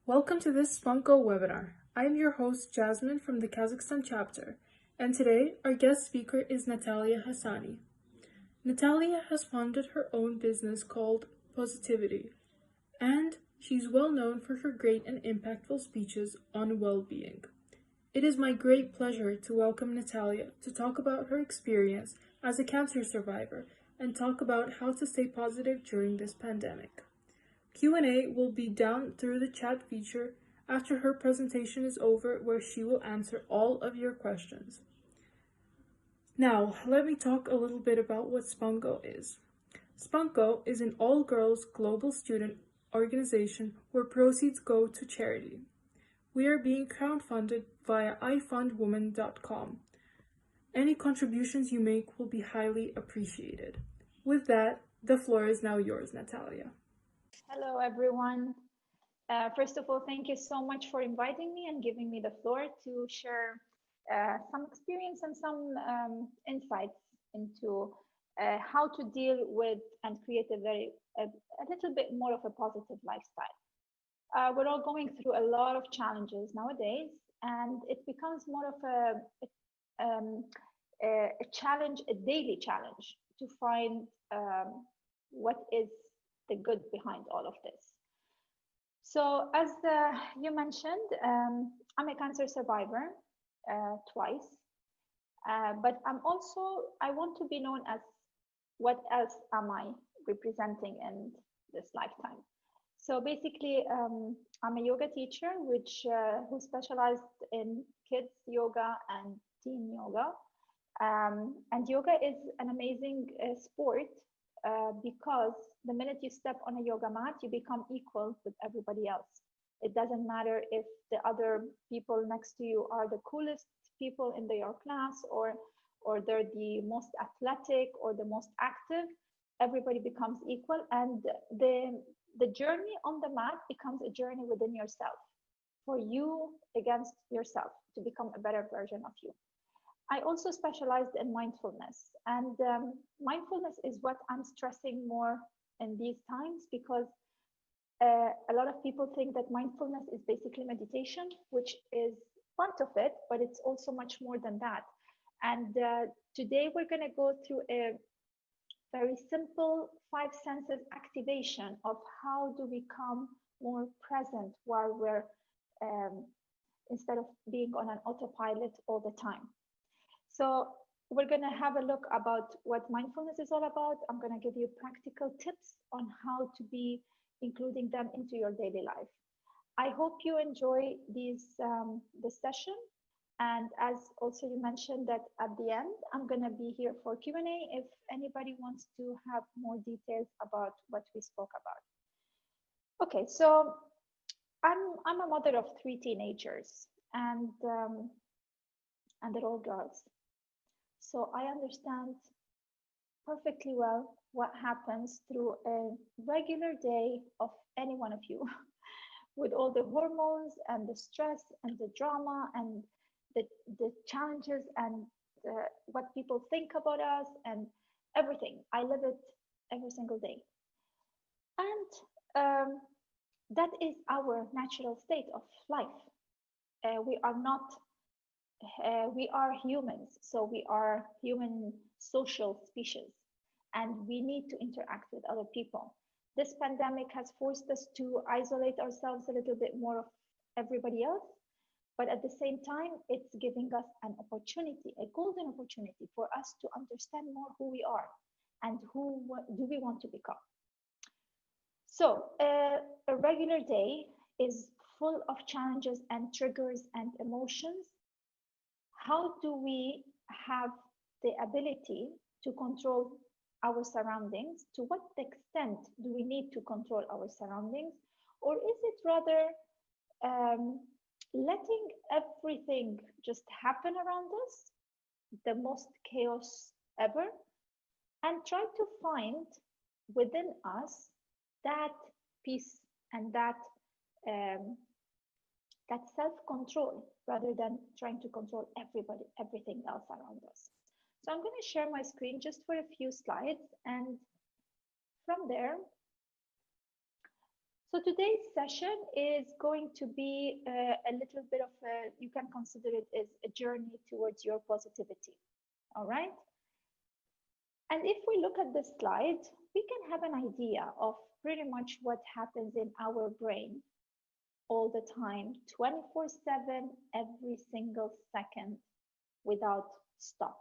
Welcome to this SpunkGo webinar. I'm your host Jasmine from the Kazakhstan chapter, and today our guest speaker is Natalia Hassanie. Natalia has founded her own business called Positivity, and she's well known for her great and impactful speeches on well-being. It is my great pleasure to welcome Natalia to talk about her experience as a cancer survivor and talk about how to stay positive during this pandemic. Q&A will be down through the chat feature after her presentation is over, where she will answer all of your questions. Now, let me talk a little bit about what SpunkGo is. SpunkGo is an all-girls global student organization where proceeds go to charity. We are being crowdfunded via ifundwoman.com. Any contributions you make will be highly appreciated. With that, the floor is now yours, Natalia. Hello, everyone. First of all, thank you so much for inviting me and giving me the floor to share some experience and some insights into how to deal with and create a little bit more of a positive lifestyle. We're all going through a lot of challenges nowadays, and it becomes more of a challenge, a daily challenge, to find what is the good behind all of this. So as you mentioned, I'm a cancer survivor twice, but I want to be known as what else am I representing in this lifetime. So basically, I'm a yoga teacher who specialized in kids yoga and teen yoga. And yoga is an amazing sport because the minute you step on a yoga mat, you become equal with everybody else. It doesn't matter if the other people next to you are the coolest people in your class, or they're the most athletic or the most active. Everybody becomes equal, and the journey on the mat becomes a journey within yourself, for you against yourself, to become a better version of you. I also specialized in mindfulness, and mindfulness is what I'm stressing more in these times, because a lot of people think that mindfulness is basically meditation, which is part of it, but it's also much more than that. And today we're going to go through a very simple 5 senses activation of how to become more present while we're instead of being on an autopilot all the time. So we're going to have a look about what mindfulness is all about. I'm going to give you practical tips on how to be including them into your daily life. I hope you enjoy this session. And as also you mentioned that at the end, I'm going to be here for Q&A if anybody wants to have more details about what we spoke about. Okay, so I'm a mother of 3 teenagers, and they're all girls. So I understand perfectly well what happens through a regular day of any one of you with all the hormones and the stress and the drama and the challenges and what people think about us and everything. I live it every single day. And that is our natural state of life. We are humans, so we are human social species, and we need to interact with other people. This pandemic has forced us to isolate ourselves a little bit more of everybody else, but at the same time, it's giving us an opportunity, a golden opportunity for us to understand more who we are and what do we want to become. So a regular day is full of challenges and triggers and emotions. How do we have the ability to control our surroundings? To what extent do we need to control our surroundings? Or is it rather letting everything just happen around us, the most chaos ever, and try to find within us that peace and that self-control, rather than trying to control everything else around us. So I'm going to share my screen just for a few slides, and from there So today's session is going to be a little bit of a, you can consider it as a journey towards your positivity. All right. And if we look at this slide, we can have an idea of pretty much what happens in our brain all the time, 24/7, every single second without stop.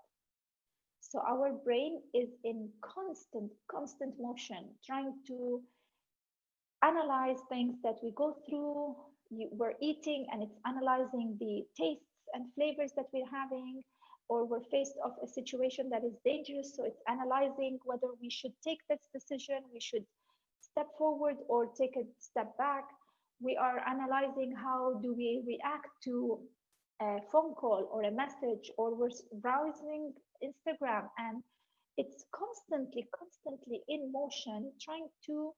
So our brain is in constant motion, trying to analyze things that we go through. We're eating and it's analyzing the tastes and flavors that we're having, or we're faced of a situation that is dangerous. So it's analyzing whether we should take this decision, we should step forward or take a step back. We are analyzing how do we react to a phone call or a message, or we're browsing Instagram, and it's constantly in motion, trying to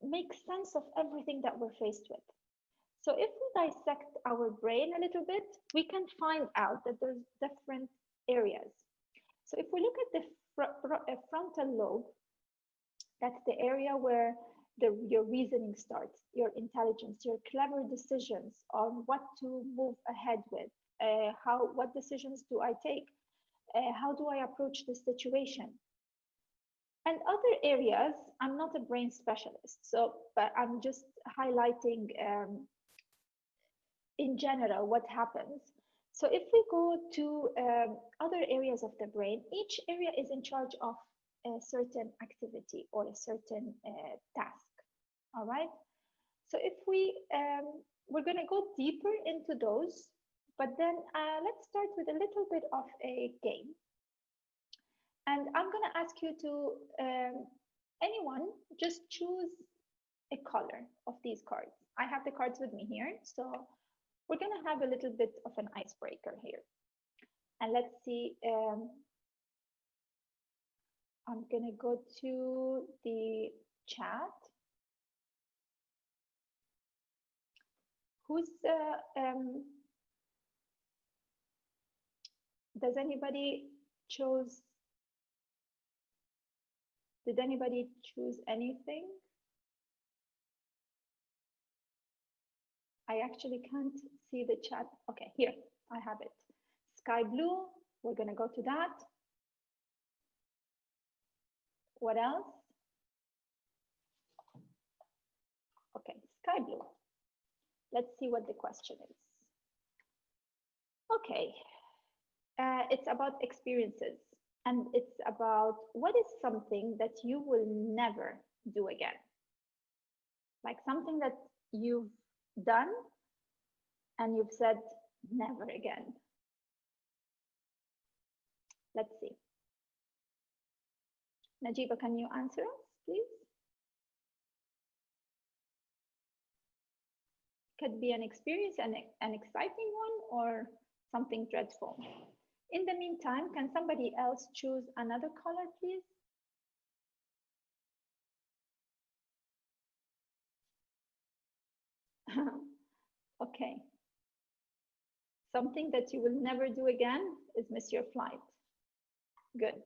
make sense of everything that we're faced with. So if we dissect our brain a little bit, we can find out that there's different areas. So if we look at the frontal lobe, that's the area where your reasoning starts, your intelligence, your clever decisions on what to move ahead with, what decisions do I take, how do I approach this situation. And other areas, I'm not a brain specialist, but I'm just highlighting in general what happens. So if we go to other areas of the brain, each area is in charge of a certain activity or a certain task. All right. So if we're going to go deeper into those, but then let's start with a little bit of a game. And I'm going to ask you to, anyone, just choose a color of these cards. I have the cards with me here. So we're going to have a little bit of an icebreaker here. And let's see. I'm going to go to the chat. Does anybody choose? Did anybody choose anything? I actually can't see the chat. Okay, here, I have it. Sky blue, we're gonna go to that. What else? Okay, sky blue. Let's see what the question is. Okay, it's about experiences, and it's about what is something that you will never do again. Like something that you've done and you've said never again. Let's see. Najiba, can you answer us, please? Could be an experience, an exciting one, or something dreadful. In the meantime, can somebody else choose another color, please? Okay. Something that you will never do again is miss your flight. Good.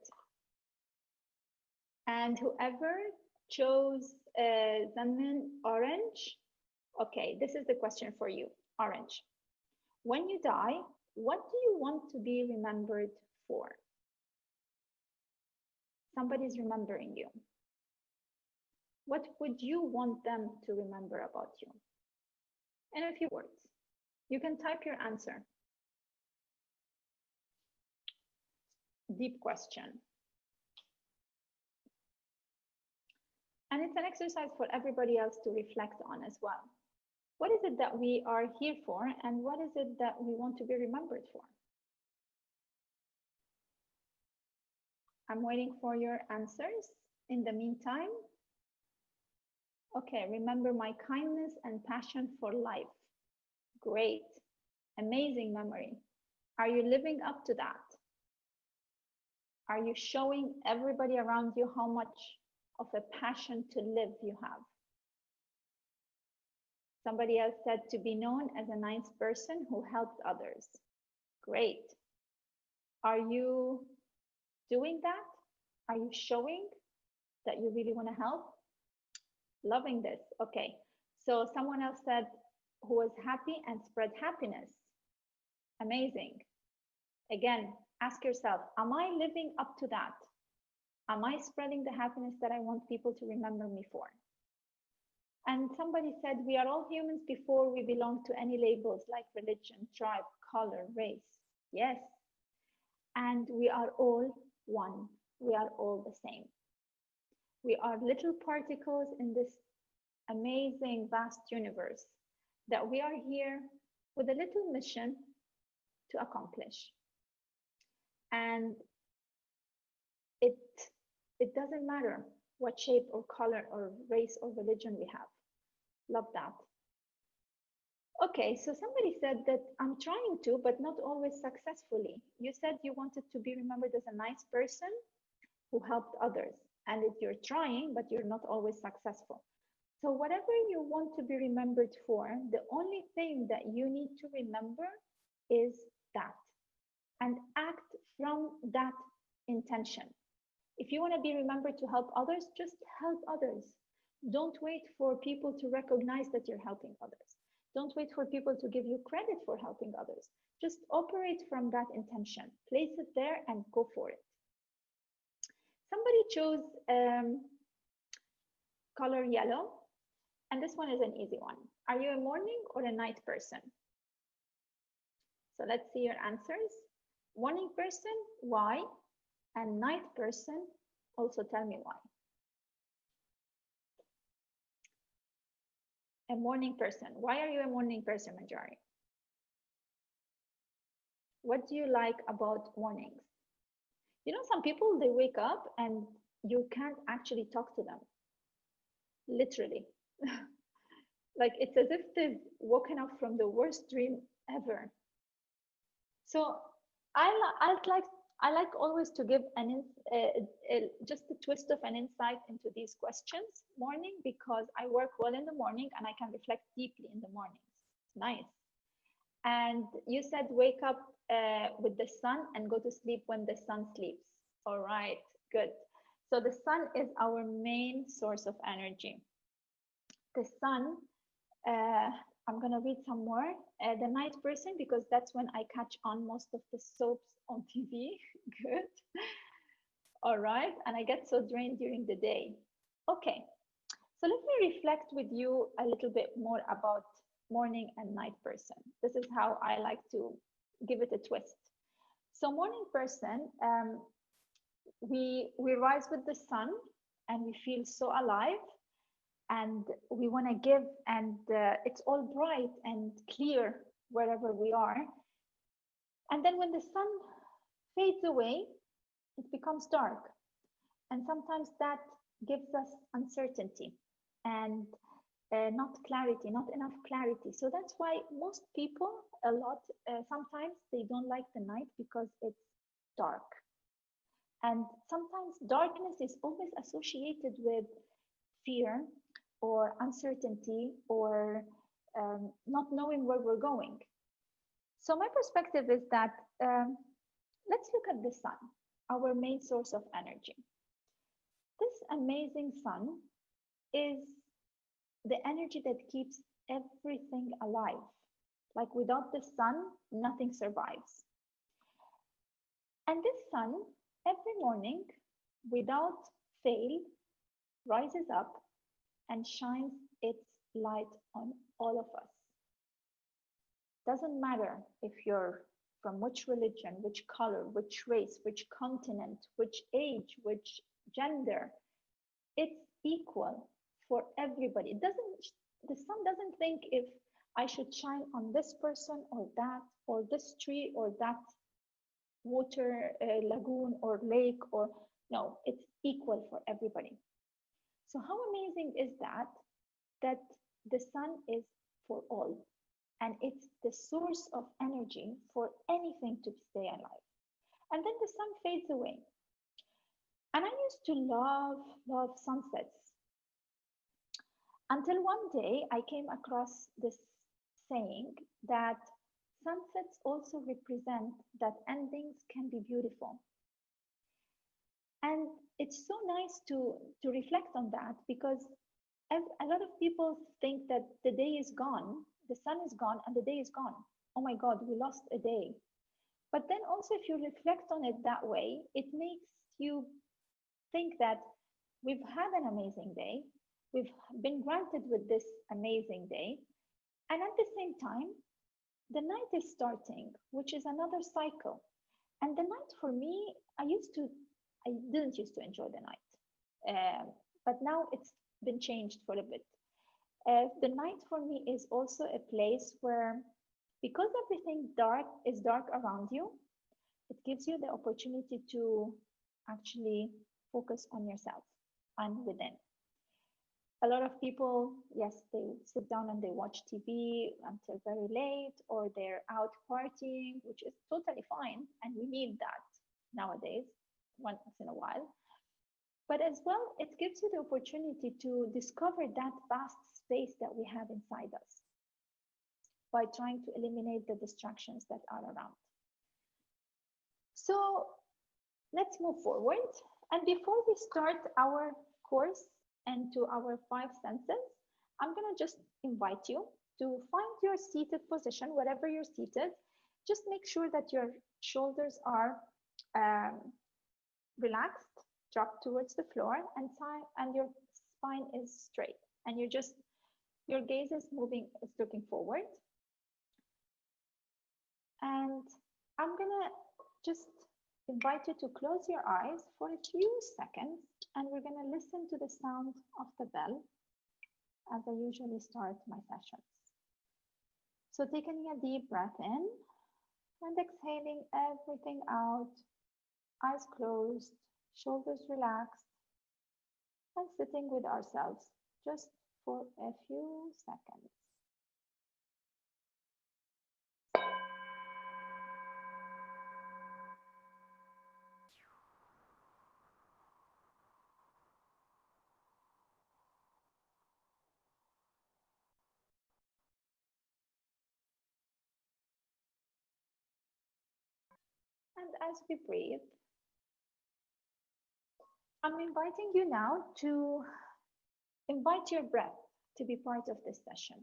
And whoever chose Zanmin orange, okay, this is the question for you, orange. When you die, what do you want to be remembered for? Somebody's remembering you. What would you want them to remember about you? In a few words. You can type your answer. Deep question. And it's an exercise for everybody else to reflect on as well. What is it that we are here for, and what is it that we want to be remembered for? I'm waiting for your answers. In the meantime, okay, remember my kindness and passion for life. Great, amazing memory. Are you living up to that? Are you showing everybody around you how much of a passion to live you have? Somebody else said to be known as a nice person who helped others. Great. Are you doing that? Are you showing that you really want to help? Loving this. Okay. So someone else said, who was happy and spread happiness. Amazing. Again, ask yourself, am I living up to that? Am I spreading the happiness that I want people to remember me for? And somebody said, we are all humans before we belong to any labels like religion, tribe, color, race. Yes. And we are all one. We are all the same. We are little particles in this amazing, vast universe that we are here with a little mission to accomplish. And it doesn't matter what shape or color or race or religion we have. Love that. Okay, so somebody said that I'm trying to, but not always successfully. You said you wanted to be remembered as a nice person who helped others. And if you're trying, but you're not always successful. So whatever you want to be remembered for, the only thing that you need to remember is that, and act from that intention. If you want to be remembered to help others, just help others. Don't wait for people to recognize that you're helping others. Don't wait for people to give you credit for helping others. Just operate from that intention. Place it there and go for it. Somebody chose color yellow, and this one is an easy one. Are you a morning or a night person? So let's see your answers. Morning person, why? And night person, also tell me why. A morning person. Why are you a morning person, Majari? What do you like about mornings? You know, some people, they wake up and you can't actually talk to them. Literally. Like it's as if they've woken up from the worst dream ever. So I like always to give just a twist of an insight into these questions morning, because I work well in the morning and I can reflect deeply in the mornings. Nice. And you said wake up with the sun and go to sleep when the sun sleeps. All right, good. So the sun is our main source of energy. The sun, I'm going to read some more. The night person, because that's when I catch on most of the soaps on TV. Good. All right. And I get so drained during the day. Okay. So let me reflect with you a little bit more about morning and night person. This is how I like to give it a twist. So morning person, we rise with the sun and we feel so alive. And we want to give, and it's all bright and clear wherever we are. And then when the sun fades away, it becomes dark. And sometimes that gives us uncertainty and not clarity, not enough clarity. So that's why most people, sometimes they don't like the night because it's dark. And sometimes darkness is always associated with fear, or uncertainty, or not knowing where we're going. So my perspective is that let's look at the sun, our main source of energy. This amazing sun is the energy that keeps everything alive. Like without the sun, nothing survives. And this sun, every morning, without fail, rises up and shines its light on all of us. Doesn't matter if you're from which religion, which color, which race, which continent, which age, which gender. It's equal for everybody. The sun doesn't think if I should shine on this person or this tree or that water lagoon or lake, or no, it's equal for everybody. So how amazing is that the sun is for all, and it's the source of energy for anything to stay alive. And then the sun fades away. And I used to love sunsets, until one day I came across this saying that sunsets also represent that endings can be beautiful. And it's so nice to reflect on that, because A lot of people think that the day is gone, the sun is gone, and the day is gone. Oh my God, we lost a day. But then also, if you reflect on it that way, it makes you think that we've had an amazing day, we've been granted with this amazing day, and at the same time, the night is starting, which is another cycle. And the night for me, I didn't used to enjoy the night, but now it's been changed for a bit. The night for me is also a place where, because everything dark is dark around you, it gives you the opportunity to actually focus on yourself and within. A lot of people, yes, they sit down and they watch TV until very late, or they're out partying, which is totally fine. And we need that nowadays, once in a while. But as well, it gives you the opportunity to discover that vast space that we have inside us by trying to eliminate the distractions that are around. So let's move forward. And before we start our course and to our five senses, I'm going to just invite you to find your seated position, wherever you're seated. Just make sure that your shoulders are relaxed, dropped towards the floor, and your spine is straight. And your gaze is moving, is looking forward. And I'm going to just invite you to close your eyes for a few seconds, and we're going to listen to the sound of the bell as I usually start my sessions. So taking a deep breath in and exhaling everything out, eyes closed, shoulders relaxed, and sitting with ourselves just for a few seconds. And as we breathe, I'm inviting you now to invite your breath to be part of this session.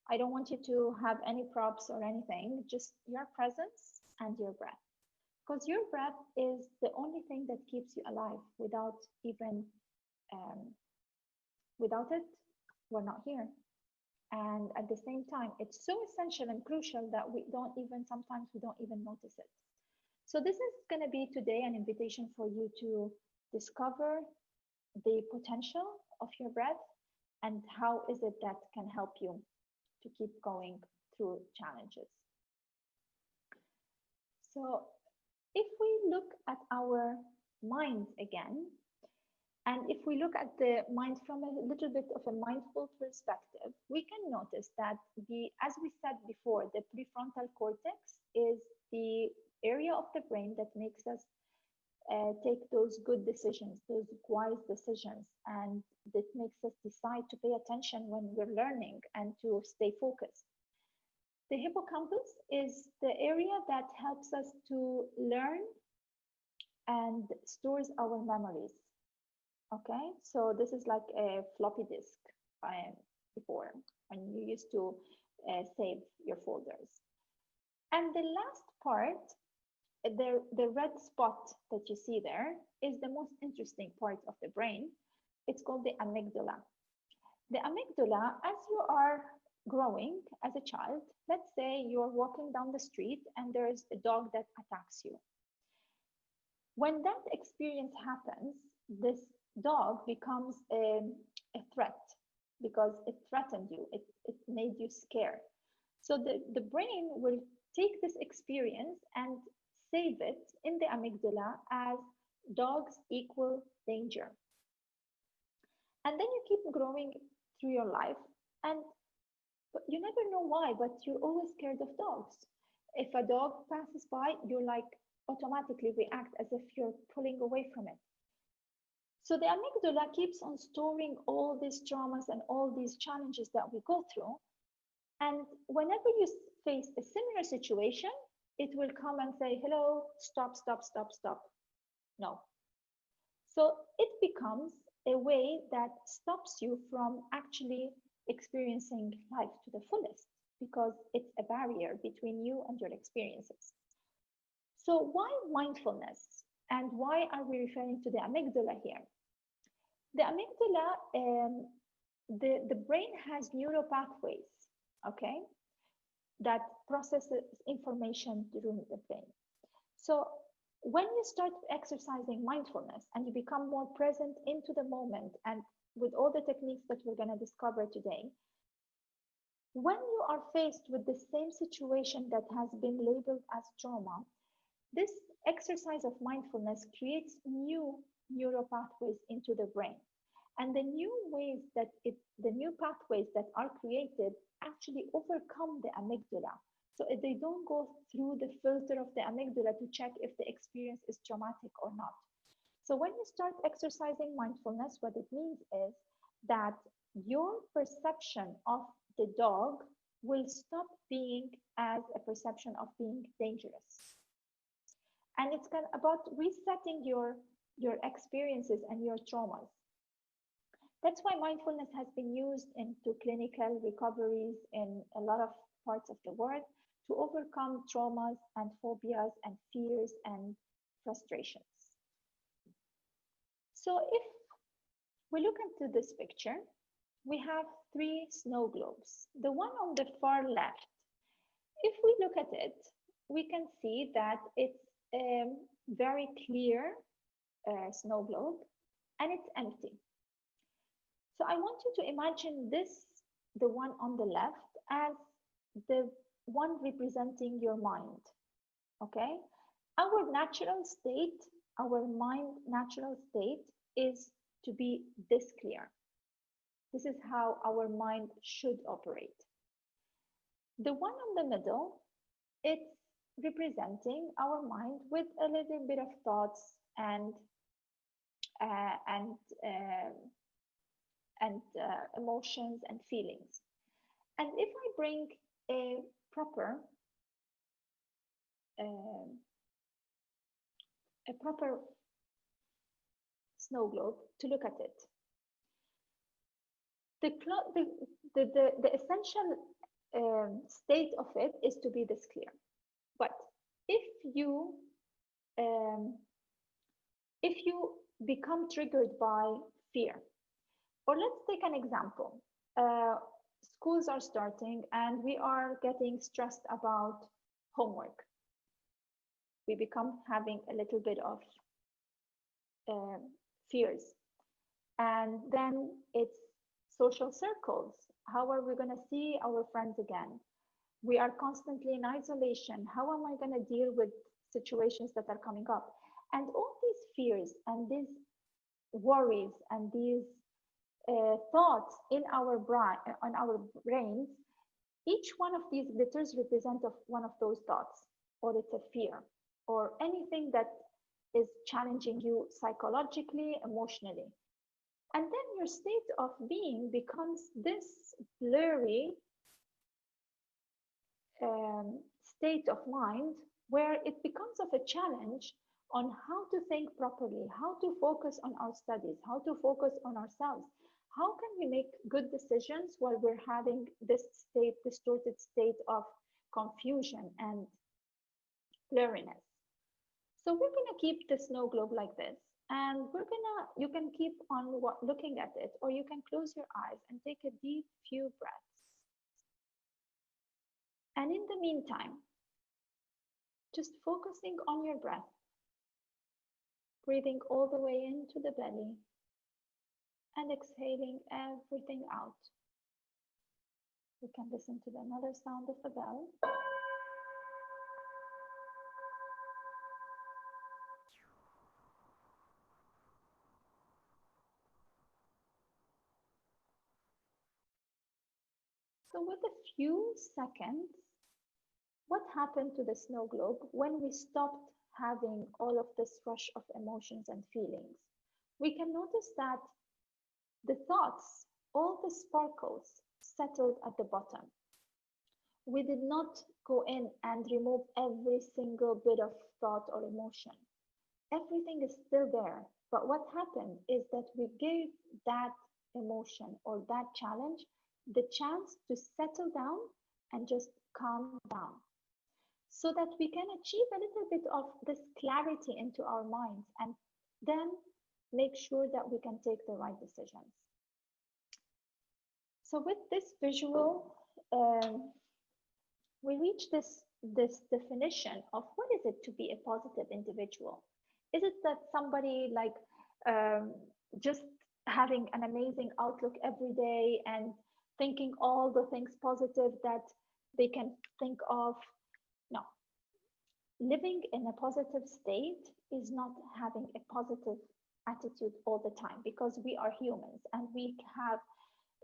I don't want you to have any props or anything, just your presence and your breath. Because your breath is the only thing that keeps you alive. Without it, we're not here. And at the same time, it's so essential and crucial that sometimes we don't even notice it. So this is going to be today an invitation for you to discover the potential of your breath and how is it that can help you to keep going through challenges. So if we look at our minds again, and if we look at the mind from a little bit of a mindful perspective, we can notice that as we said before, the prefrontal cortex is the area of the brain that makes us take those good decisions, those wise decisions, and that makes us decide to pay attention when we're learning and to stay focused. The hippocampus is the area that helps us to learn and stores our memories. Okay, so this is like a floppy disk before, when you used to save your folders. And the last part, the red spot that you see there, is the most interesting part of the brain. It's called the amygdala. The amygdala, as you are growing as a child, let's say you're walking down the street and there's a dog that attacks you. When that experience happens, this dog becomes a threat because it threatened you, it made you scared. So the brain will take this experience and save it in the amygdala as dogs equal danger. And then you keep growing through your life, and you never know why, but you're always scared of dogs. If a dog passes by, you like automatically react as if you're pulling away from it. So the amygdala keeps on storing all these traumas and all these challenges that we go through. And whenever you face a similar situation, it will come and say, hello, stop, stop, stop, stop. No. So it becomes a way that stops you from actually experiencing life to the fullest because it's a barrier between you and your experiences. So, why mindfulness? And why are we referring to the amygdala here? The amygdala, the brain has neural pathways, okay, that processes information during the brain. So when you start exercising mindfulness and you become more present into the moment, and with all the techniques that we're going to discover today, when you are faced with the same situation that has been labeled as trauma, this exercise of mindfulness creates new neural pathways into the brain. And the new ways that the new pathways that are created actually overcome the amygdala. So they don't go through the filter of the amygdala to check if the experience is traumatic or not. So when you start exercising mindfulness, what it means is that your perception of the dog will stop being as a perception of being dangerous. And it's kind of about resetting your experiences and your traumas. That's why mindfulness has been used into clinical recoveries in a lot of parts of the world to overcome traumas and phobias and fears and frustrations. So if we look into this picture, we have 3 snow globes. The one on the far left, if we look at it, we can see that it's a very clear snow globe and it's empty. So I want you to imagine this, the one on the left, as the one representing your mind, okay? Our natural state, our mind natural state is to be this clear. This is how our mind should operate. The one on the middle, it's representing our mind with a little bit of thoughts and emotions and feelings. And if I bring a proper snow globe to look at it, the essential state of it is to be this clear. But if you become triggered by fear, or let's take an example. Schools are starting and we are getting stressed about homework. We become having a little bit of fears. And then it's social circles. How are we going to see our friends again? We are constantly in isolation. How am I going to deal with situations that are coming up? And all these fears and these worries and these thoughts in our brains, each one of these letters represent one of those thoughts, or it's a fear, or anything that is challenging you psychologically, emotionally. And then your state of being becomes this blurry state of mind where it becomes of a challenge on how to think properly, how to focus on our studies, how to focus on ourselves. How can we make good decisions while we're having this distorted state of confusion and blurriness? So we're going to keep the snow globe like this, and you can keep on looking at it, or you can close your eyes and take a deep few breaths. And in the meantime, just focusing on your breath, breathing all the way into the belly and exhaling everything out. We can listen to another sound of the bell. So with a few seconds, what happened to the snow globe when we stopped having all of this rush of emotions and feelings? We can notice that the thoughts, all the sparkles, settled at the bottom. We did not go in and remove every single bit of thought or emotion. Everything is still there. But what happened is that we gave that emotion or that challenge the chance to settle down and just calm down so that we can achieve a little bit of this clarity into our minds and then make sure that we can take the right decisions. So with this visual, we reach this definition of what is it to be a positive individual. Is it that somebody like um, just having an amazing outlook every day and thinking all the things positive that they can think of? No, living in a positive state is not having a positive attitude all the time, because we are humans and we have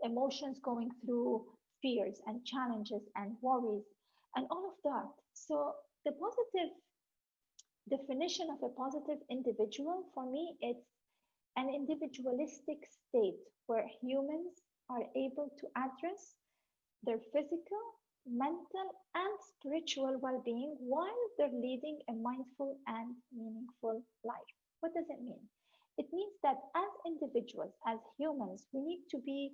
emotions going through, fears and challenges and worries and all of that. So the positive definition of a positive individual for me, it's an individualistic state where humans are able to address their physical, mental, and spiritual well being while they're leading a mindful and meaningful life. What does it mean? It means that as individuals, as humans, we need to be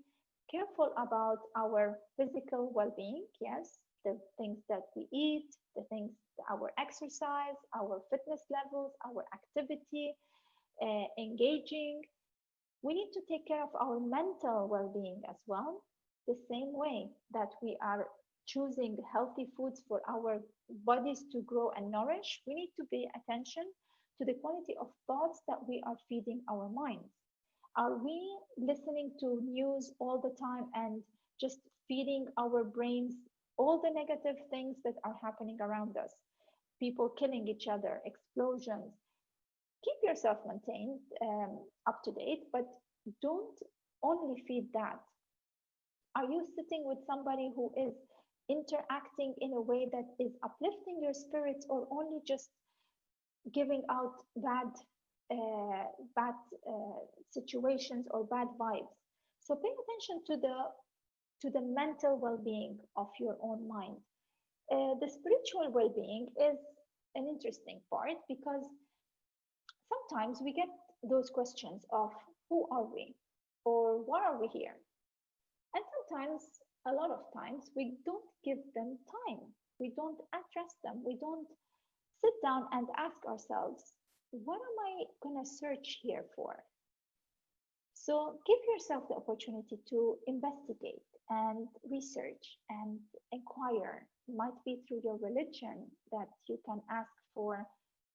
careful about our physical well being, yes, the things that we eat, the things, our exercise, our fitness levels, our activity, engaging. We need to take care of our mental well being as well, the same way that we are choosing healthy foods for our bodies to grow and nourish. We need to pay attention to the quality of thoughts that we are feeding our minds. Are we listening to news all the time and just feeding our brains all the negative things that are happening around us? People killing each other, explosions. Keep yourself maintained, up to date, but don't only feed that. Are you sitting with somebody who is interacting in a way that is uplifting your spirits, or only just giving out bad situations or bad vibes? So pay attention to the mental well-being of your own mind. The spiritual well-being is an interesting part, because sometimes we get those questions of who are we, or why are we here? And sometimes, a lot of times, we don't give them time. We don't address them. We don't sit down and ask ourselves, what am I going to search here for? So give yourself the opportunity to investigate and research and inquire. It might be through your religion that you can ask for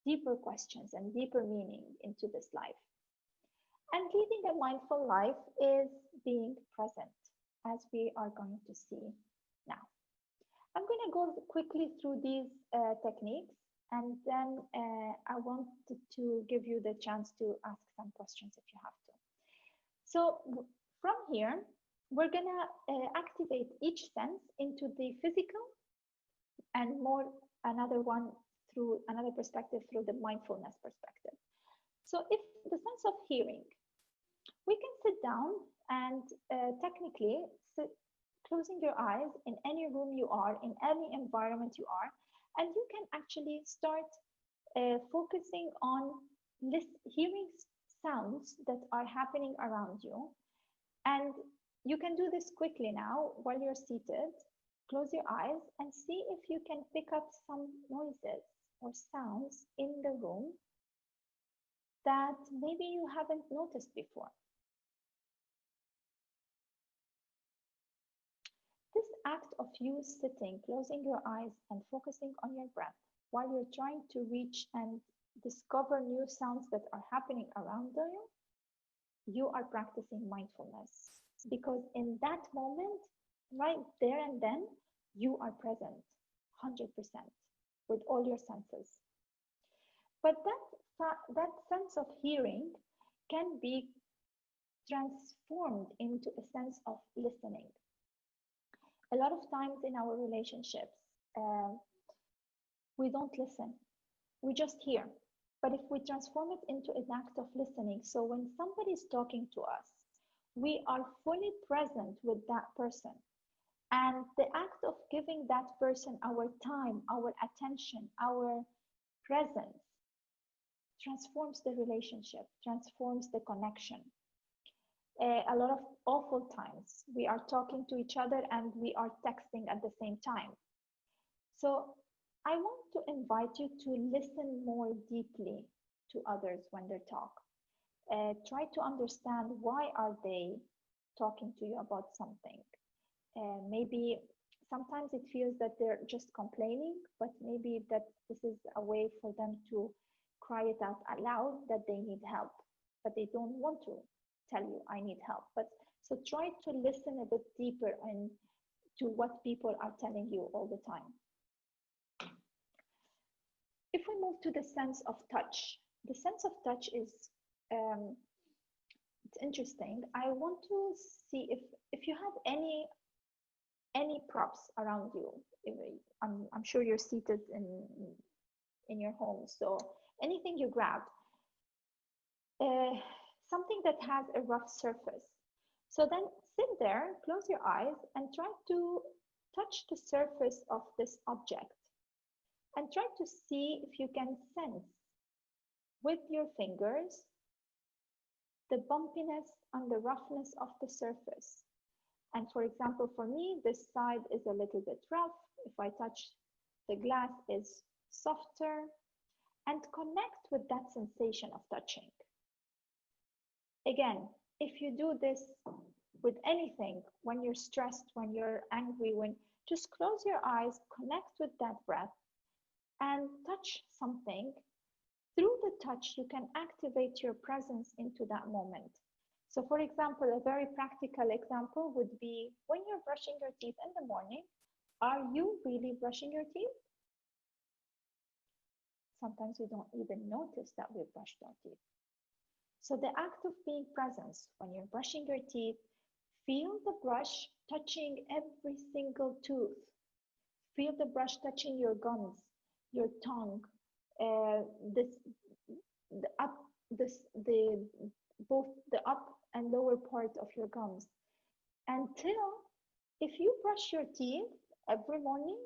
deeper questions and deeper meaning into this life. And leading a mindful life is being present, as we are going to see now. I'm going to go quickly through these techniques, and then I wanted to give you the chance to ask some questions if you have to. So from here, we're going to activate each sense into the physical, and more another one through another perspective, through the mindfulness perspective. So if the sense of hearing, we can sit down and technically sit, closing your eyes in any room you are, in any environment you are, and you can actually start focusing on hearing sounds that are happening around you. And you can do this quickly now while you're seated. Close your eyes and see if you can pick up some noises or sounds in the room that maybe you haven't noticed before. This act of you sitting, closing your eyes and focusing on your breath while you're trying to reach and discover new sounds that are happening around you, you are practicing mindfulness. Because in that moment, right there and then, you are present 100% with all your senses. But that sense of hearing can be transformed into a sense of listening. A lot of times in our relationships, we don't listen, we just hear. But if we transform it into an act of listening, so when somebody is talking to us, we are fully present with that person. And the act of giving that person our time, our attention, our presence transforms the relationship, transforms the connection. A lot of awful times we are talking to each other and we are texting at the same time. So I want to invite you to listen more deeply to others when they talk. Try to understand why are they talking to you about something. Maybe sometimes it feels that they're just complaining, but maybe that this is a way for them to cry it out aloud that they need help, but they don't want to tell you I need help. But so try to listen a bit deeper and to what people are telling you all the time. If we move to the sense of touch, the sense of touch is it's interesting. I want to see if you have any props around you. I'm sure you're seated in your home, so anything you grab, something that has a rough surface. So then sit there, close your eyes, and try to touch the surface of this object, and try to see if you can sense with your fingers the bumpiness and the roughness of the surface. And for example, for me, this side is a little bit rough. If I touch the glass, is softer, and connect with that sensation of touching. Again, if you do this with anything, when you're stressed, when you're angry, when just close your eyes, connect with that breath, and touch something. Through the touch, you can activate your presence into that moment. So for example, a very practical example would be when you're brushing your teeth in the morning, are you really brushing your teeth? Sometimes we don't even notice that we've brushed our teeth. So the act of being present, when you're brushing your teeth, feel the brush touching every single tooth. Feel the brush touching your gums, your tongue, both the up and lower part of your gums, until if you brush your teeth every morning,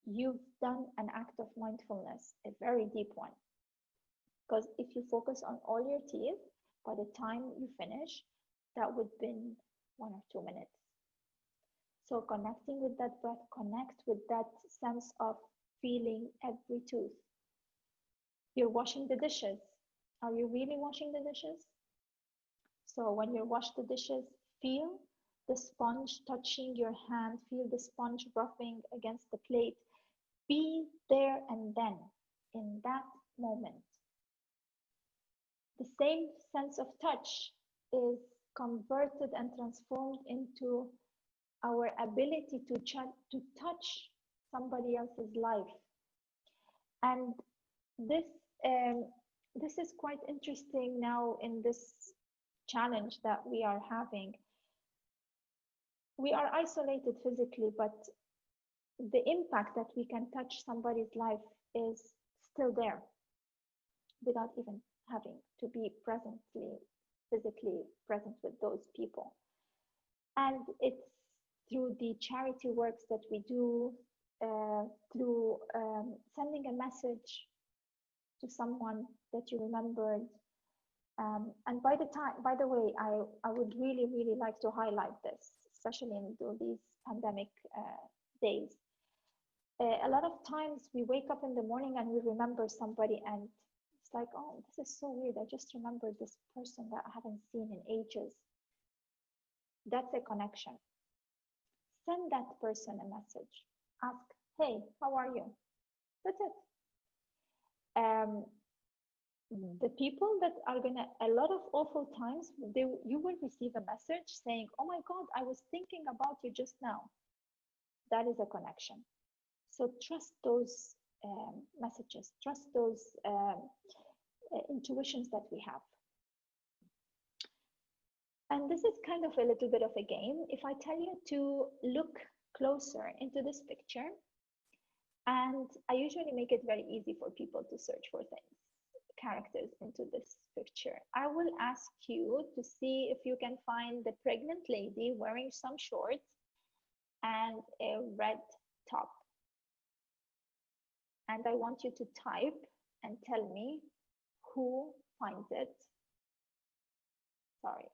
you've done an act of mindfulness, a very deep one. Because if you focus on all your teeth, by the time you finish, that would have been 1 or 2 minutes. So connecting with that breath, connect with that sense of feeling every tooth. You're washing the dishes. Are you really washing the dishes? So when you wash the dishes, feel the sponge touching your hand, feel the sponge rubbing against the plate. Be there and then, in that moment. The same sense of touch is converted and transformed into our ability to touch somebody else's life. And this is quite interesting now in this challenge that we are having. We are isolated physically, but the impact that we can touch somebody's life is still there without even having to be physically present with those people. And it's through the charity works that we do, through sending a message to someone that you remembered. And by the way, I would really like to highlight this, especially in these pandemic days. A lot of times we wake up in the morning and we remember somebody, and it's like, oh, this is so weird. I just remembered this person that I haven't seen in ages. That's a connection. Send that person a message. Ask, hey, how are you? That's it. The people that are a lot of awful times, you will receive a message saying, oh my God, I was thinking about you just now. That is a connection. So trust those messages, trust those intuitions that we have. And this is kind of a little bit of a game. If I tell you to look closer into this picture, and I usually make it very easy for people to search for things, characters into this picture. I will ask you to see if you can find the pregnant lady wearing some shorts and a red top. And I want you to type and tell me who finds it. Sorry.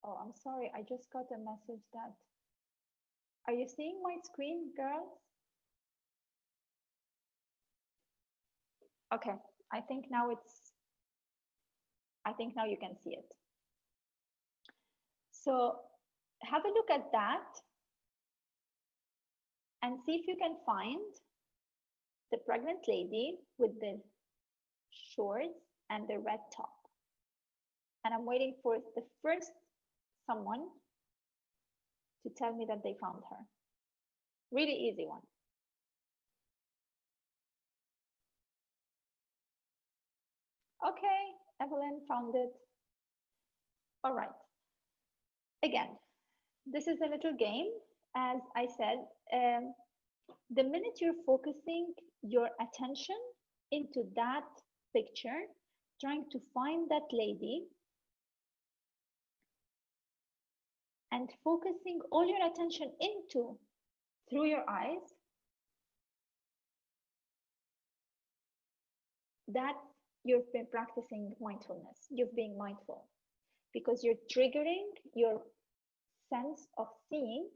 Oh, I'm sorry. I just got a message that. Are you seeing my screen, girls? Okay. I think now you can see it. So have a look at that and see if you can find the pregnant lady with the shorts and the red top. And I'm waiting for the first someone to tell me that they found her. Really easy one. Okay, Evelyn found it. All right. Again, this is a little game. As I said, the minute you're focusing your attention into that picture, trying to find that lady, and focusing all your attention into through your eyes, that you've been practicing mindfulness. You've been mindful because you're triggering your sense of seeing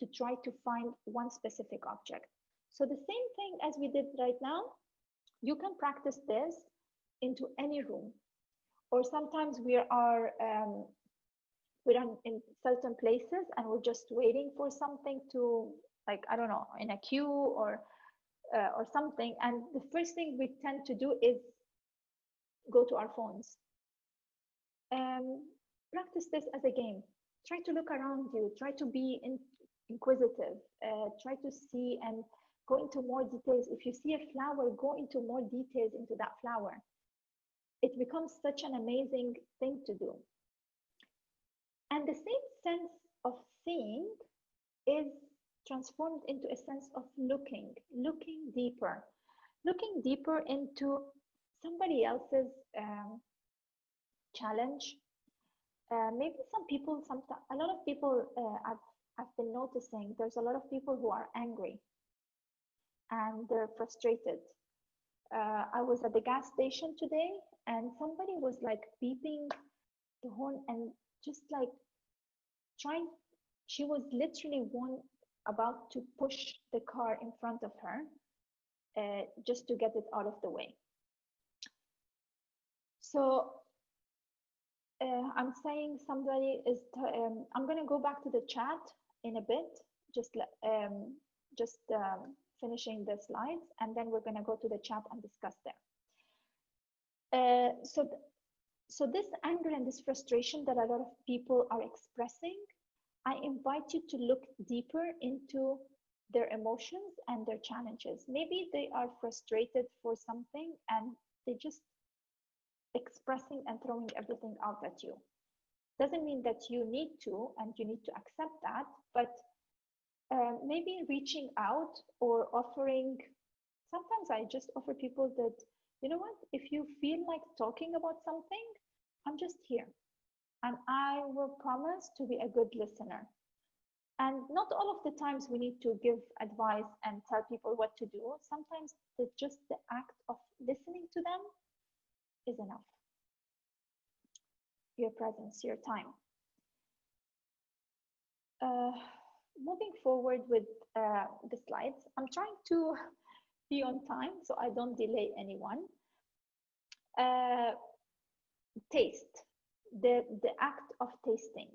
to try to find one specific object. So the same thing as we did right now, you can practice this into any room. Or sometimes we're in certain places and we're just waiting for something to, like, I don't know, in a queue or something. And the first thing we tend to do is go to our phones. Practice this as a game. Try to look around you. Try to be inquisitive. Try to see and go into more details. If you see a flower, go into more details into that flower. It becomes such an amazing thing to do. And the same sense of seeing is transformed into a sense of looking deeper into somebody else's challenge. Maybe a lot of people, I've been noticing, there's a lot of people who are angry and they're frustrated. I was at the gas station today and somebody was like beeping the horn and just like she was literally about to push the car in front of her just to get it out of the way. So I'm saying somebody is, I'm going to go back to the chat in a bit, just finishing the slides, and then we're going to go to the chat and discuss there. So this anger and this frustration that a lot of people are expressing, I invite you to look deeper into their emotions and their challenges. Maybe they are frustrated for something and they just expressing and throwing everything out at you. Doesn't mean that you need to, and you need to accept that, but maybe reaching out or offering, sometimes I just offer people that, you know what, if you feel like talking about something, I'm just here. And I will promise to be a good listener. And not all of the times we need to give advice and tell people what to do. Sometimes just the act of listening to them is enough. Your presence, your time. Moving forward with the slides, I'm trying to be on time so I don't delay anyone. Taste, the act of tasting.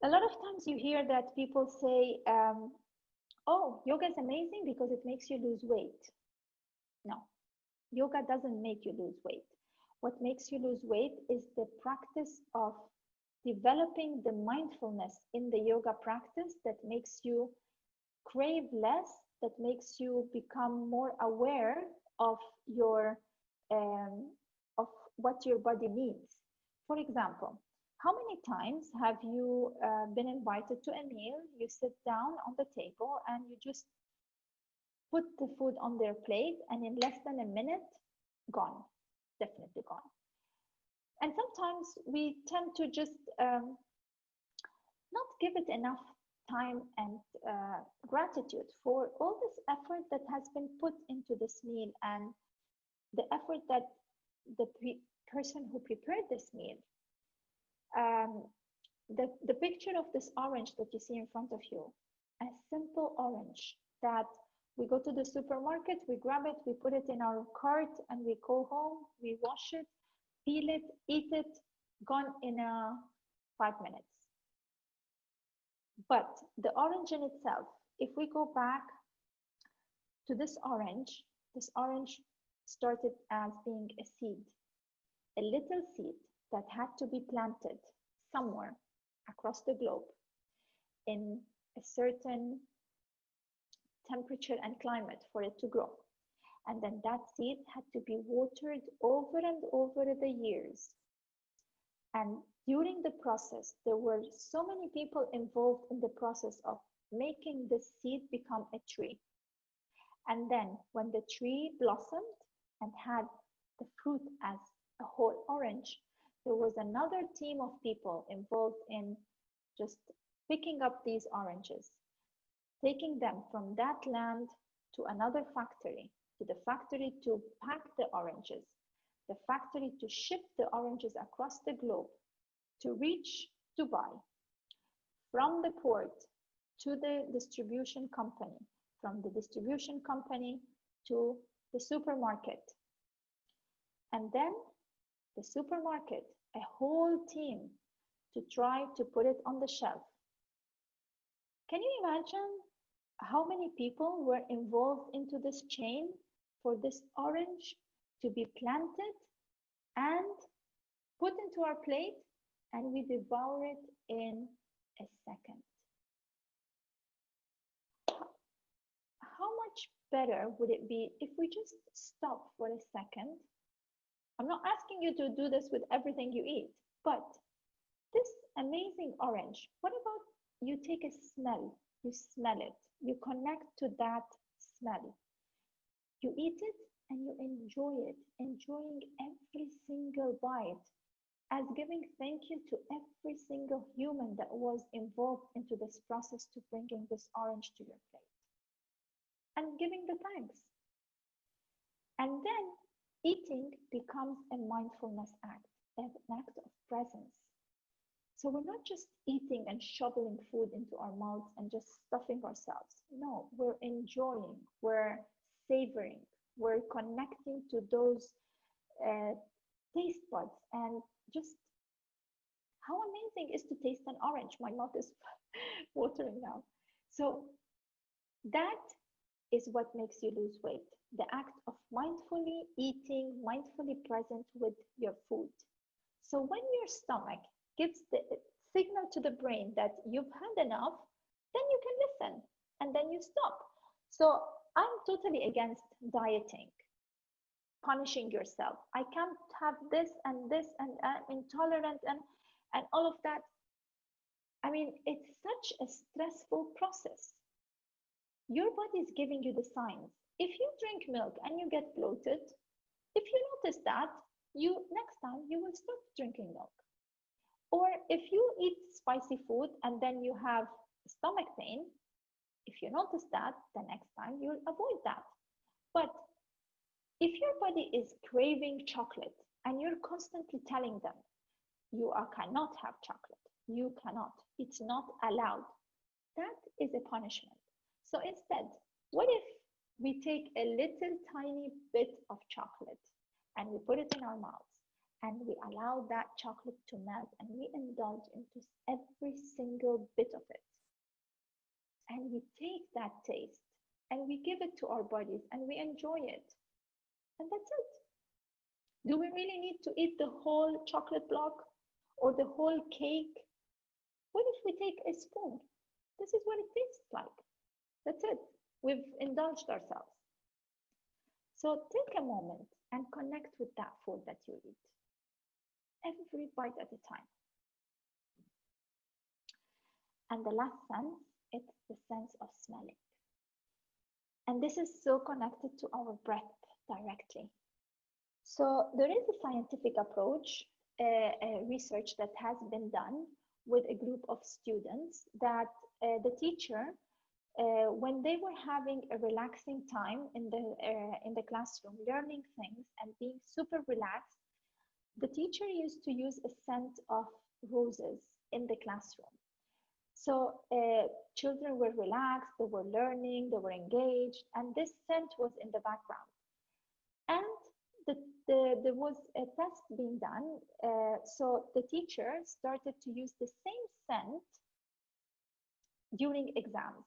A lot of times you hear that people say, oh, yoga is amazing because it makes you lose weight. No, yoga doesn't make you lose weight. What makes you lose weight is the practice of developing the mindfulness in the yoga practice that makes you crave less, that makes you become more aware of your of what your body needs. For example, how many times have you been invited to a meal, you sit down on the table and you just put the food on their plate, and in less than a minute, gone, definitely gone. And sometimes we tend to just not give it enough time and gratitude for all this effort that has been put into this meal and the effort that the person who prepared this meal. Um, the picture of this orange that you see in front of you, a simple orange that we go to the supermarket, we grab it, we put it in our cart, and we go home, we wash it, peel it, eat it, gone in 5 minutes. But the orange in itself, if we go back to this orange started as being a seed, a little seed that had to be planted somewhere across the globe in a certain temperature and climate for it to grow. And then that seed had to be watered over and over the years. And during the process, there were so many people involved in the process of making the seed become a tree. And then when the tree blossomed and had the fruit as a whole orange, there was another team of people involved in just picking up these oranges, taking them from that land to another factory, to the factory to pack the oranges, the factory to ship the oranges across the globe to reach Dubai, from the port to the distribution company, from the distribution company to the supermarket. And then the supermarket, a whole team to try to put it on the shelf. Can you imagine how many people were involved into this chain for this orange to be planted and put into our plate, and we devour it in a second? How much better would it be if we just stop for a second? I'm not asking you to do this with everything you eat, but this amazing orange, what about you take a smell, you smell it, you connect to that smell, you eat it and you enjoy it, enjoying every single bite, as giving thank you to every single human that was involved into this process to bringing this orange to your plate, and giving the thanks. And then eating becomes a mindfulness act, an act of presence. So we're not just eating and shoveling food into our mouths and just stuffing ourselves. No, we're enjoying, we're savoring, we're connecting to those taste buds, and just how amazing is to taste an orange. My mouth is watering now. So that is what makes you lose weight. The act of mindfully eating, mindfully present with your food. So when your stomach gives the signal to the brain that you've had enough, then you can listen and then you stop. So I'm totally against dieting, punishing yourself. I can't have this and this, and I'm intolerant, and all of that. I mean, it's such a stressful process. Your body is giving you the signs. If you drink milk and you get bloated, if you notice that, you next time you will stop drinking milk. Or if you eat spicy food and then you have stomach pain, if you notice that, the next time you'll avoid that. But if your body is craving chocolate and you're constantly telling them, you cannot have chocolate, you cannot, it's not allowed, that is a punishment. So instead, what if we take a little tiny bit of chocolate and we put it in our mouths and we allow that chocolate to melt and we indulge into every single bit of it, and we take that taste and we give it to our bodies and we enjoy it, and that's it. Do we really need to eat the whole chocolate block or the whole cake? What if we take a spoon? This is what it tastes like. That's it. We've indulged ourselves. So take a moment and connect with that food that you eat, every bite at a time. And the last sense, it's the sense of smelling. And this is so connected to our breath directly. So there is a scientific approach, research that has been done with a group of students that the teacher, when they were having a relaxing time in the classroom, learning things and being super relaxed, the teacher used to use a scent of roses in the classroom. So children were relaxed, they were learning, they were engaged, and this scent was in the background. And there was a test being done. So the teacher started to use the same scent during exams.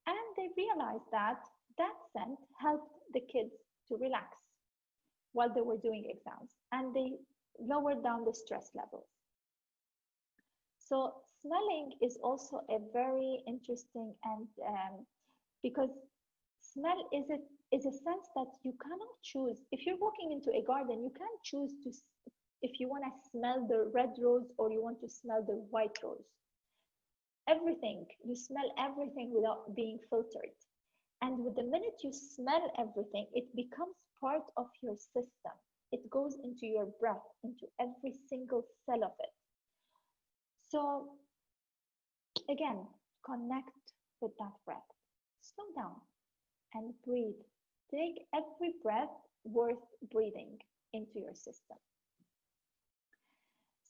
And they realized that that scent helped the kids to relax while they were doing exams. And they lowered down the stress levels. So smelling is also a very interesting, and because smell is a sense that you cannot choose. If you're walking into a garden, you can't choose to if you want to smell the red rose or you want to smell the white rose. Everything, you smell everything without being filtered. And with the minute you smell everything, it becomes part of your system. It goes into your breath, into every single cell of it. So again, connect with that breath. Slow down and breathe. Take every breath worth breathing into your system.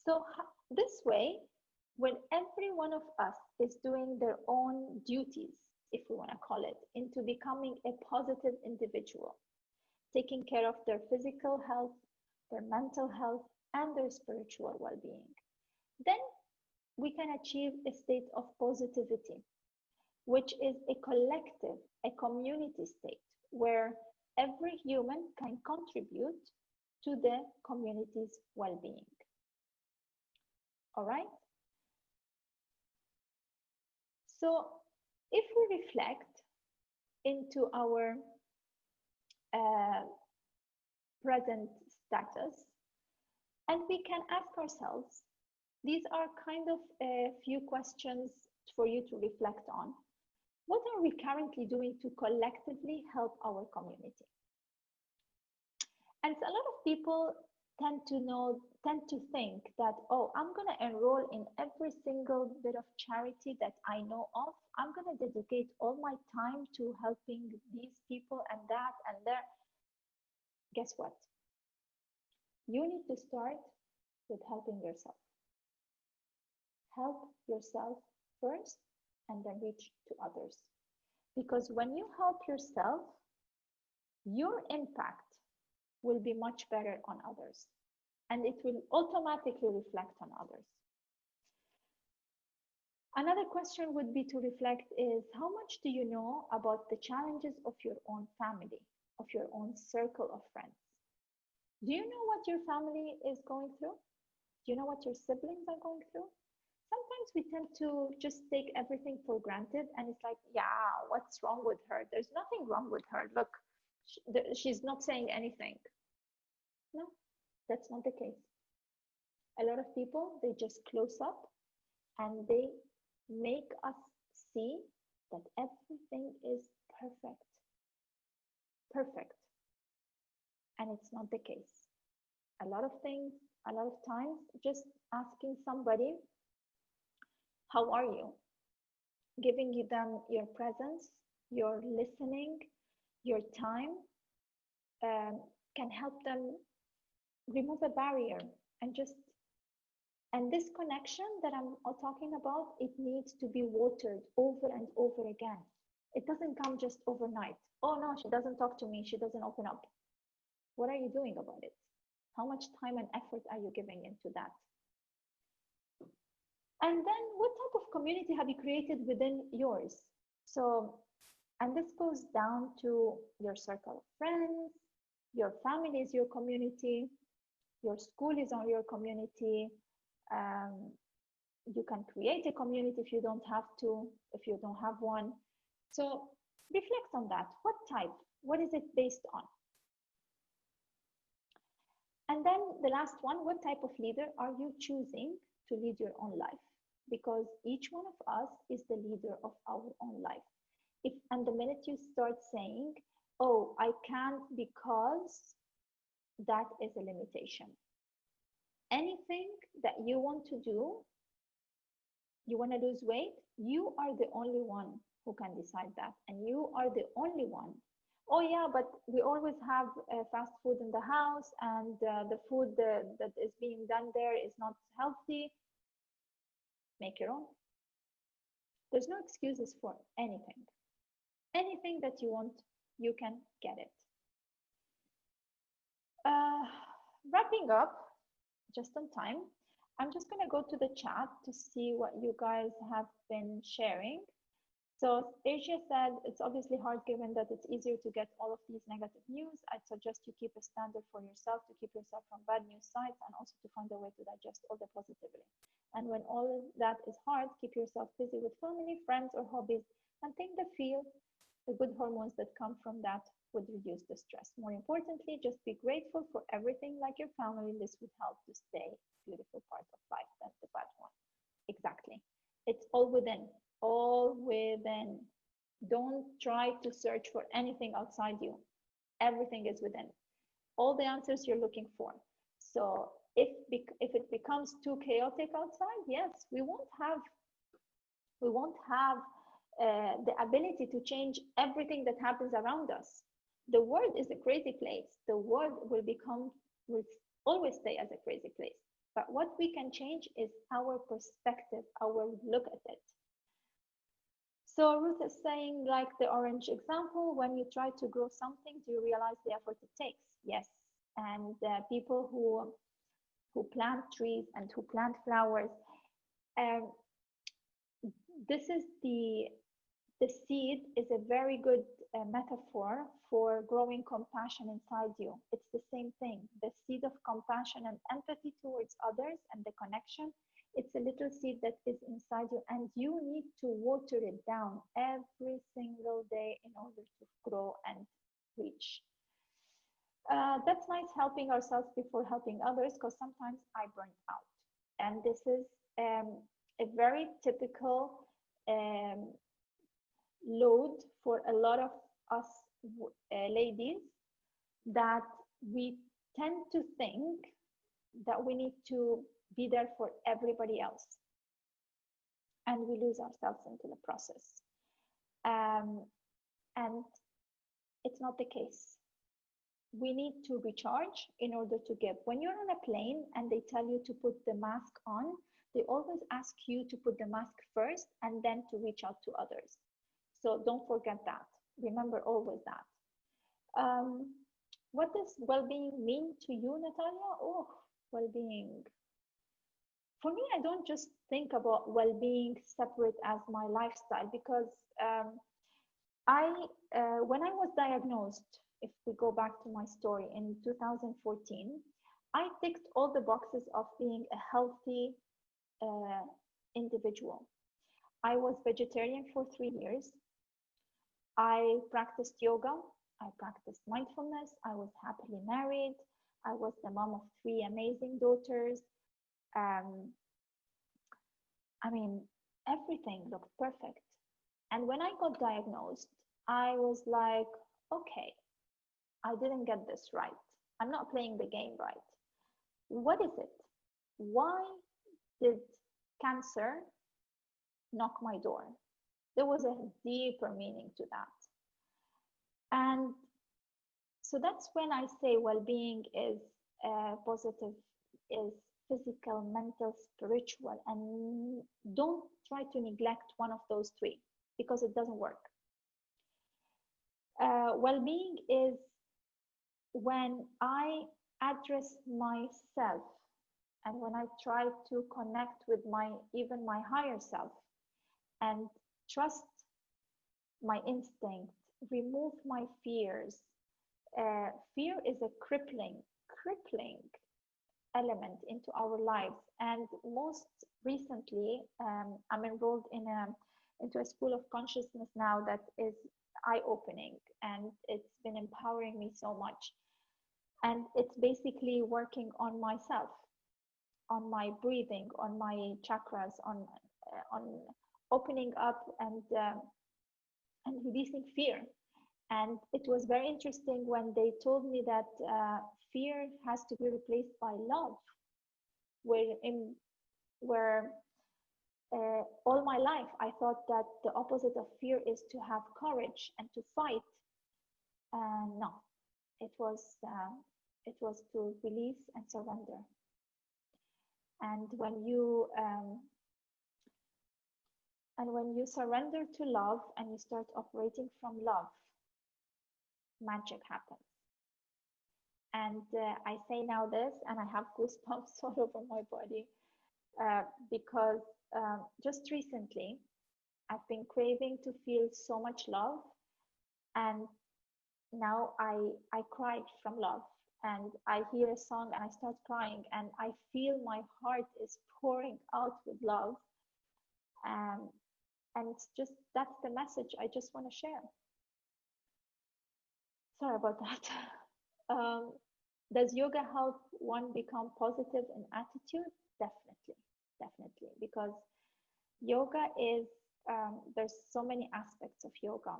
So this way, when every one of us is doing their own duties, if we want to call it, into becoming a positive individual, taking care of their physical health, their mental health, and their spiritual well-being, then we can achieve a state of positivity, which is a collective, a community state, where every human can contribute to the community's well-being. All right? So if we reflect into our present status, and we can ask ourselves, these are kind of a few questions for you to reflect on. What are we currently doing to collectively help our community? And a lot of people tend to think that, oh, I'm going to enroll in every single bit of charity that I know of. I'm going to dedicate all my time to helping these people and that and there. Guess what? You need to start with helping yourself. Help yourself first and then reach to others. Because when you help yourself, your impact will be much better on others, and it will automatically reflect on others. Another question would be to reflect is, how much do you know about the challenges of your own family, of your own circle of friends? Do you know what your family is going through? Do you know what your siblings are going through? Sometimes we tend to just take everything for granted, and it's like, yeah, what's wrong with her? There's nothing wrong with her. Look, she's not saying anything. No, that's not the case. A lot of people, they just close up and they make us see that everything is perfect. Perfect. And it's not the case. A lot of things, a lot of times, just asking somebody, how are you? Giving them your presence, your listening, your time, can help them remove a barrier and this connection that I'm talking about, it needs to be watered over and over again. It doesn't come just overnight. Oh no, she doesn't talk to me, she doesn't open up. What are you doing about it? How much time and effort are you giving into that? And then what type of community have you created within yours? So, and this goes down to your circle of friends, your family is your community, your school is on your community. You can create a community if you don't have to, if you don't have one. So reflect on that. What type? What is it based on? And then the last one, what type of leader are you choosing to lead your own life? Because each one of us is the leader of our own life. If and the minute you start saying, oh, I can't because, that is a limitation. Anything that you want to do, you want to lose weight, you are the only one who can decide that. And you are the only one. Oh, yeah, but we always have fast food in the house, and the food that is being done there is not healthy. Make your own. There's no excuses for anything. Anything that you want, you can get it. Uh, Wrapping up, just on time, I'm just going to go to the chat to see what you guys have been sharing. So Asia said, it's obviously hard given that it's easier to get all of these negative news. I'd suggest you keep a standard for yourself to keep yourself from bad news sites and also to find a way to digest all the positivity. And when all that is hard, keep yourself busy with family, friends, or hobbies, and think the good hormones that come from that would reduce the stress. More importantly, just be grateful for everything like your family. This would help to stay beautiful part of life than the bad one. Exactly. It's all within, all within. Don't try to search for anything outside you. Everything is within. All the answers you're looking for. So if it becomes too chaotic outside, yes, we won't have the ability to change everything that happens around us. The world is a crazy place. The world will always stay as a crazy place. But what we can change is our perspective, our look at it. So Ruth is saying, like the orange example, when you try to grow something, do you realize the effort it takes? Yes. And people who plant trees and who plant flowers, this is the seed is a very good metaphor for growing compassion inside you. It's the same thing. The seed of compassion and empathy towards others and the connection, it's a little seed that is inside you, and you need to water it down every single day in order to grow and reach. That's nice, helping ourselves before helping others, because sometimes I burn out. And this is a very typical load for a lot of us ladies, that we tend to think that we need to be there for everybody else, and we lose ourselves into the process. And it's not the case. We need to recharge in order to give. When you're on a plane and they tell you to put the mask on, they always ask you to put the mask first and then to reach out to others. So don't forget that. Remember always that. What does well-being mean to you, Natalia? Oh, well-being. For me, I don't just think about well-being separate as my lifestyle, because when I was diagnosed, if we go back to my story in 2014, I ticked all the boxes of being a healthy individual. I was vegetarian for 3 years. I practiced yoga. I practiced mindfulness. I was happily married. I was the mom of 3 amazing daughters. I mean, everything looked perfect. And when I got diagnosed, I was like, okay, I didn't get this right. I'm not playing the game right. What is it? Why did cancer knock my door? There was a deeper meaning to that. And so that's when I say well-being is positive, is physical, mental, spiritual, and don't try to neglect one of those 3, because it doesn't work. Well-being is when I address myself, and when I try to connect with even my higher self, and trust my instinct, remove my fears. Fear is a crippling element into our lives. And most recently, I'm enrolled into a school of consciousness now that is eye-opening, and it's been empowering me so much. And it's basically working on myself, on my breathing, on my chakras, on opening up and and releasing fear. And it was very interesting when they told me that fear has to be replaced by love, where in where all my life I thought that the opposite of fear is to have courage and to fight. And no, it was to release and surrender. And when you surrender to love and you start operating from love, magic happens. And I say now this, and I have goosebumps all over my body because just recently I've been craving to feel so much love, and now I cried from love. And I hear a song and I start crying, and I feel my heart is pouring out with love. Um, and it's just that's the message I just want to share. Sorry about that. Um, does yoga help one become positive in attitude? Definitely, definitely, because yoga is there's so many aspects of yoga.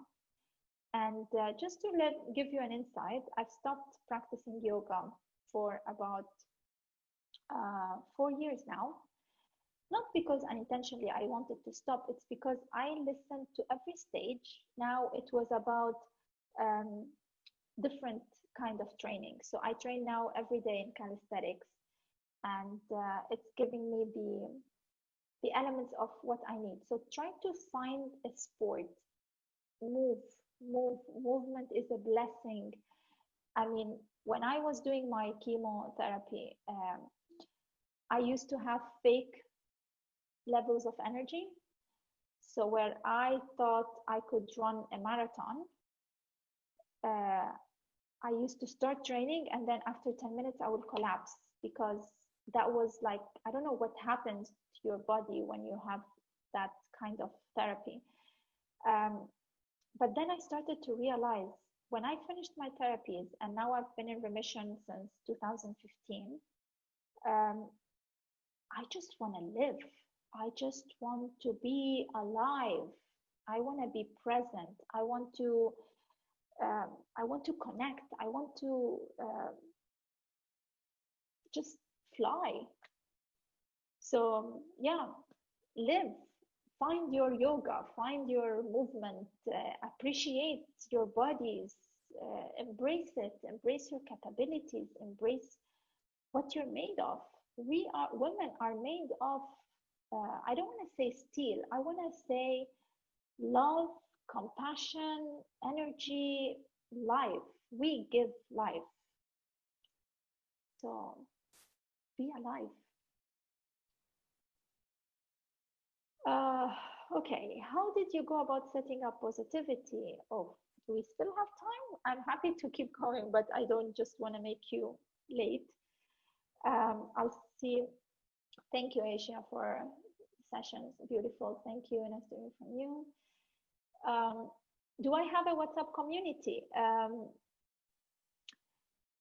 And just to give you an insight, I've stopped practicing yoga for about 4 years now. Not because unintentionally I wanted to stop, it's because I listened to every stage. Now it was about um, different kind of training. So I train now every day in calisthenics, and it's giving me the elements of what I need. So try to find a sport, move, movement is a blessing. I mean, when I was doing my chemotherapy, I used to have fake levels of energy. So where I thought I could run a marathon, uh, I used to start training, and then after 10 minutes I would collapse, because that was like, I don't know what happens to your body when you have that kind of therapy. Um, but then I started to realize when I finished my therapies, and now I've been in remission since 2015, I just want to live. I just want to be alive. I want to be present. I want to connect. I want to just fly. So yeah, live. Find your yoga. Find your movement. Appreciate your bodies. Embrace it. Embrace your capabilities. Embrace what you're made of. Women are made of, I don't want to say steel, I want to say love, compassion, energy, life. We give life. So be alive. Uh, okay, how did you go about setting up positivity? Oh, do we still have time? I'm happy to keep going, but I don't just want to make you late. I'll see. Thank you, Asia, for sessions. Beautiful. Thank you. Nice to hear from you. Do I have a WhatsApp community?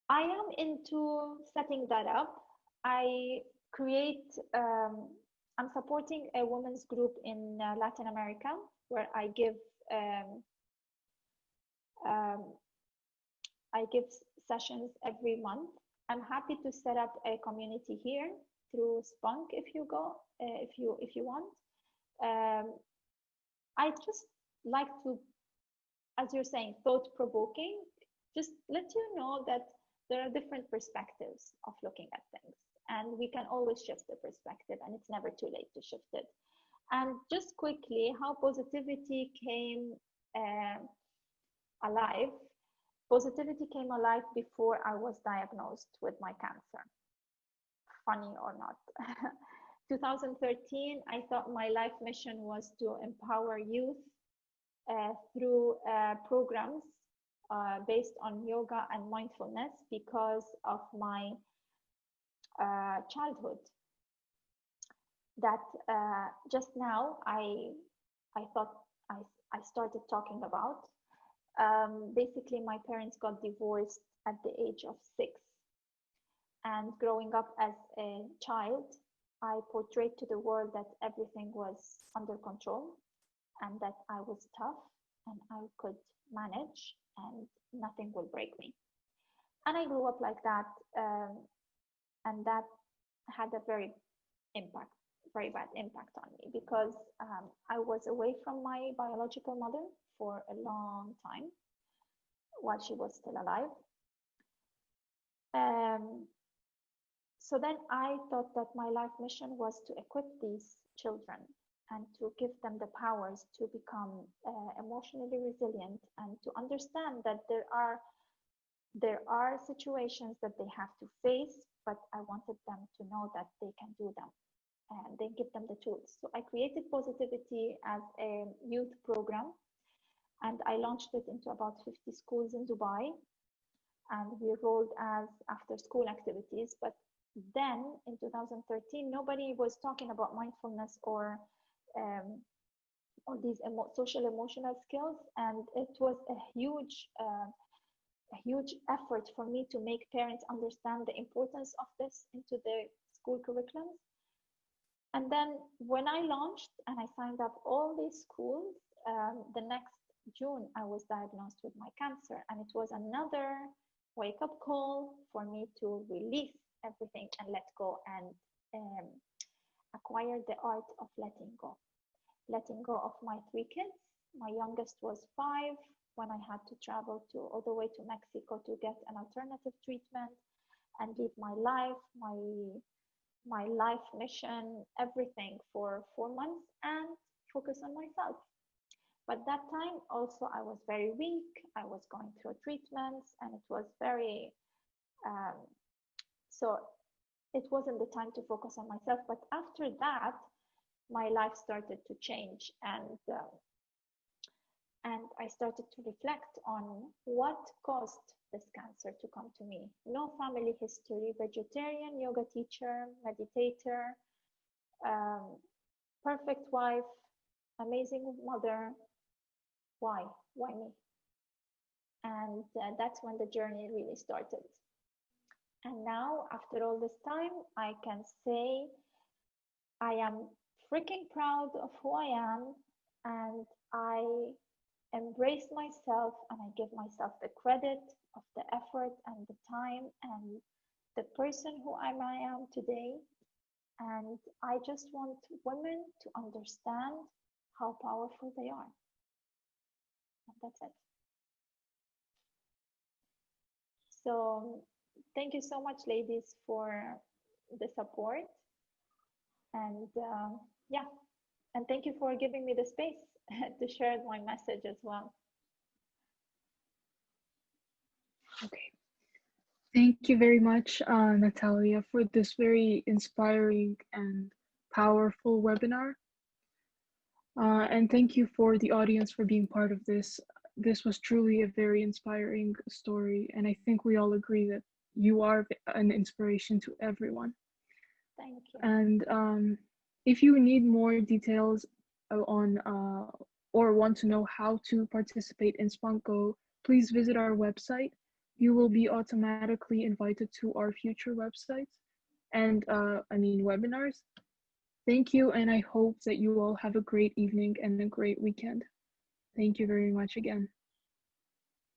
I am into setting that up. I create, I'm supporting a women's group in Latin America, where um, I give sessions every month. I'm happy to set up a community here through Spunk if you go, if you want. I just like to, as you're saying, thought provoking, just let you know that there are different perspectives of looking at things, and we can always shift the perspective, and it's never too late to shift it. And just quickly, how positivity came alive. Positivity came alive before I was diagnosed with my cancer. Funny or not. 2013, I thought my life mission was to empower youth through programs based on yoga and mindfulness because of my childhood. That just now I thought I started talking about. Basically, my parents got divorced at the age of 6. And growing up as a child, I portrayed to the world that everything was under control and that I was tough. and I could manage, and nothing will break me. And I grew up like that, and that had a very bad impact on me because I was away from my biological mother for a long time while she was still alive. Um, so then I thought that my life mission was to equip these children and to give them the powers to become emotionally resilient and to understand that there are situations that they have to face, but I wanted them to know that they can do them and then give them the tools. So I created Positivity as a youth program, and I launched it into about 50 schools in Dubai, and we rolled as after school activities. But then in 2013, nobody was talking about mindfulness um, or these social emotional skills, and it was a huge effort for me to make parents understand the importance of this into the school curriculums. And then when I launched and I signed up all these schools, the next June I was diagnosed with my cancer, and it was another wake up call for me to release everything and let go and um, acquire the art of letting go of my three kids. My youngest was 5 when I had to travel to all the way to Mexico to get an alternative treatment and leave my life, my life mission, everything for 4 months and focus on myself. But that time also I was very weak. I was going through treatments and it was very, um, so it wasn't the time to focus on myself. But after that, my life started to change, and I started to reflect on what caused this cancer to come to me. No family history, vegetarian, yoga teacher, meditator, um, perfect wife, amazing mother. Why? Why me? And that's when the journey really started. And now, after all this time, I can say I am freaking proud of who I am, and I embrace myself and I give myself the credit of the effort and the time and the person who I am today. And I just want women to understand how powerful they are. And that's it. So thank you so much, ladies, for the support. And yeah, and thank you for giving me the space to share my message as well. Okay. Thank you very much, Natalia, for this very inspiring and powerful webinar. And thank you for the audience for being part of this. This was truly a very inspiring story, and I think we all agree that you are an inspiration to everyone. Thank you. And if you need more details on or want to know how to participate in SpunkGo, please visit our website. You will be automatically invited to our future websites and webinars. Thank you, and I hope that you all have a great evening and a great weekend. Thank you very much again.